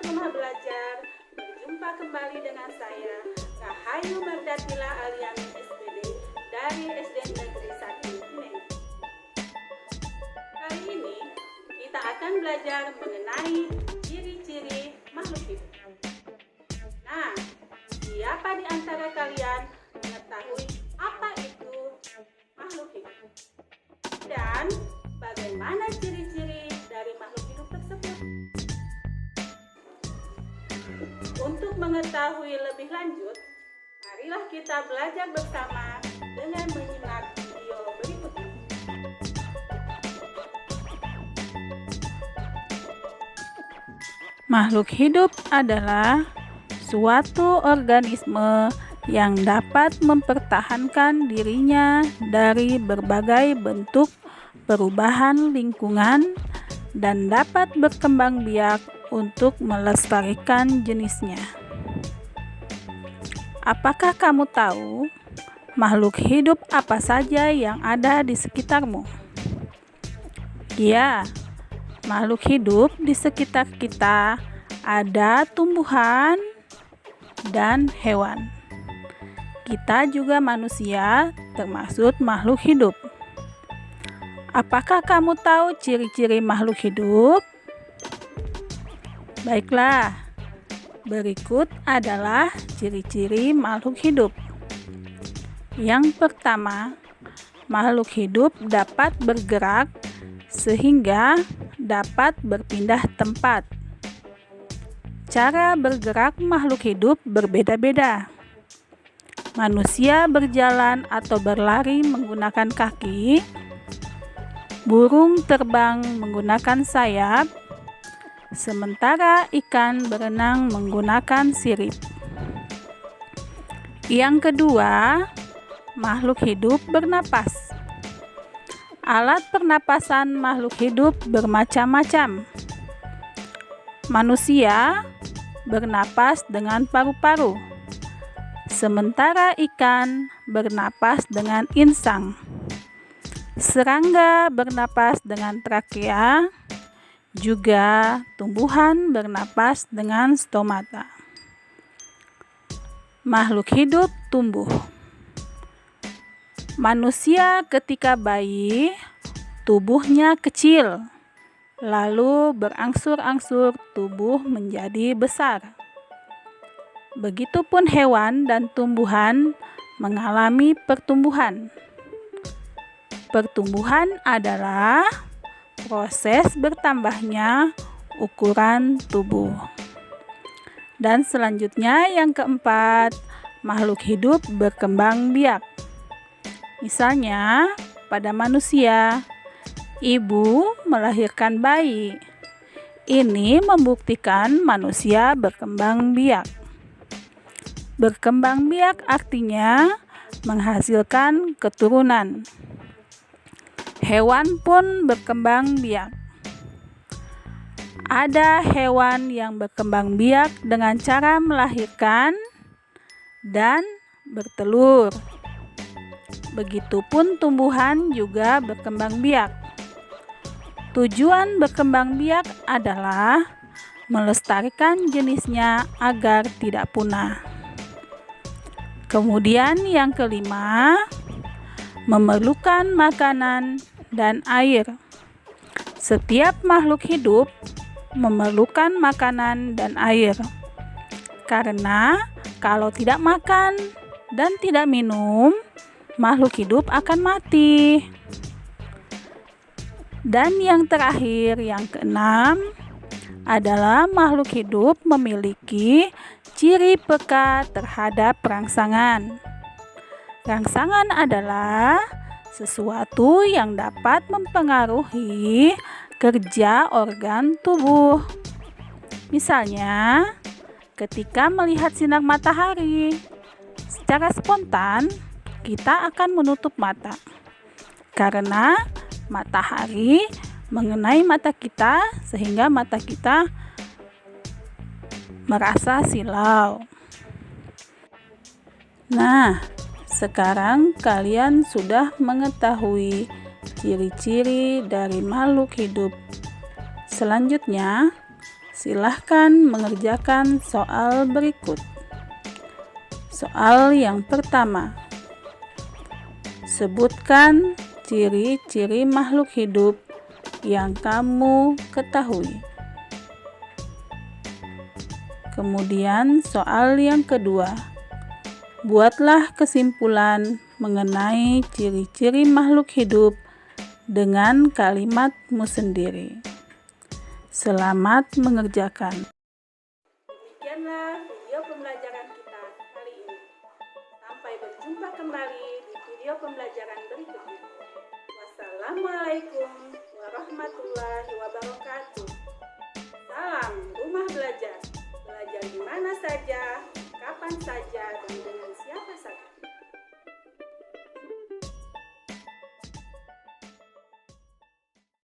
Rumah Belajar. Berjumpa kembali dengan saya, Rahayu Mardatila Aliani SPD dari SD Negeri 1 Pineng. Kali ini kita akan belajar mengenai ciri-ciri makhluk hidup. Nah, siapa di antara kalian mengetahui apa itu makhluk hidup? Dan bagaimana ciri-ciri dari makhluk hidup tersebut? Untuk mengetahui lebih lanjut, marilah kita belajar bersama dengan menyimak video berikut ini. Makhluk hidup adalah suatu organisme yang dapat mempertahankan dirinya dari berbagai bentuk perubahan lingkungan dan dapat berkembang biak untuk melestarikan jenisnya. Apakah kamu tahu makhluk hidup apa saja yang ada di sekitarmu? Ya, makhluk hidup di sekitar kita ada tumbuhan dan hewan. Kita juga manusia termasuk makhluk hidup. Apakah kamu tahu ciri-ciri makhluk hidup? Baiklah, berikut adalah ciri-ciri makhluk hidup. Yang pertama, makhluk hidup dapat bergerak sehingga dapat berpindah tempat. Cara bergerak makhluk hidup berbeda-beda. Manusia berjalan atau berlari menggunakan kaki, burung terbang menggunakan sayap, sementara ikan berenang menggunakan sirip. Yang kedua, makhluk hidup bernapas. Alat pernapasan makhluk hidup bermacam-macam. Manusia bernapas dengan paru-paru, sementara ikan bernapas dengan insang. Serangga bernapas dengan trakea, juga tumbuhan bernapas dengan stomata. Makhluk hidup tumbuh. Manusia ketika bayi, tubuhnya kecil, lalu berangsur-angsur tubuh menjadi besar. Begitupun hewan dan tumbuhan mengalami pertumbuhan. Pertumbuhan adalah proses bertambahnya ukuran tubuh. Dan selanjutnya yang keempat, makhluk hidup berkembang biak. Misalnya, pada manusia, ibu melahirkan bayi. Ini membuktikan manusia berkembang biak. Berkembang biak artinya menghasilkan keturunan. Hewan pun berkembang biak. Ada hewan yang berkembang biak dengan cara melahirkan dan bertelur. Begitupun tumbuhan juga berkembang biak. Tujuan berkembang biak adalah melestarikan jenisnya agar tidak punah. Kemudian yang kelima, memerlukan makanan dan air. Setiap makhluk hidup memerlukan makanan dan air. Karena kalau tidak makan dan tidak minum, makhluk hidup akan mati. Dan yang terakhir, yang keenam, adalah makhluk hidup memiliki ciri peka terhadap rangsangan. Rangsangan adalah sesuatu yang dapat mempengaruhi kerja organ tubuh. Misalnya, ketika melihat sinar matahari, secara spontan kita akan menutup mata karena matahari mengenai mata kita sehingga mata kita merasa silau. Nah, sekarang kalian sudah mengetahui ciri-ciri dari makhluk hidup. Selanjutnya, Silahkan mengerjakan soal berikut. Soal yang pertama. Sebutkan ciri-ciri makhluk hidup yang kamu ketahui. Kemudian soal yang kedua. Buatlah kesimpulan mengenai ciri-ciri makhluk hidup dengan kalimatmu sendiri. Selamat mengerjakan. Demikianlah video pembelajaran kita kali ini. Sampai berjumpa kembali di video pembelajaran berikutnya. Wassalamualaikum warahmatullahi wabarakatuh. Salam Rumah Belajar. Belajar di mana saja, kapan saja.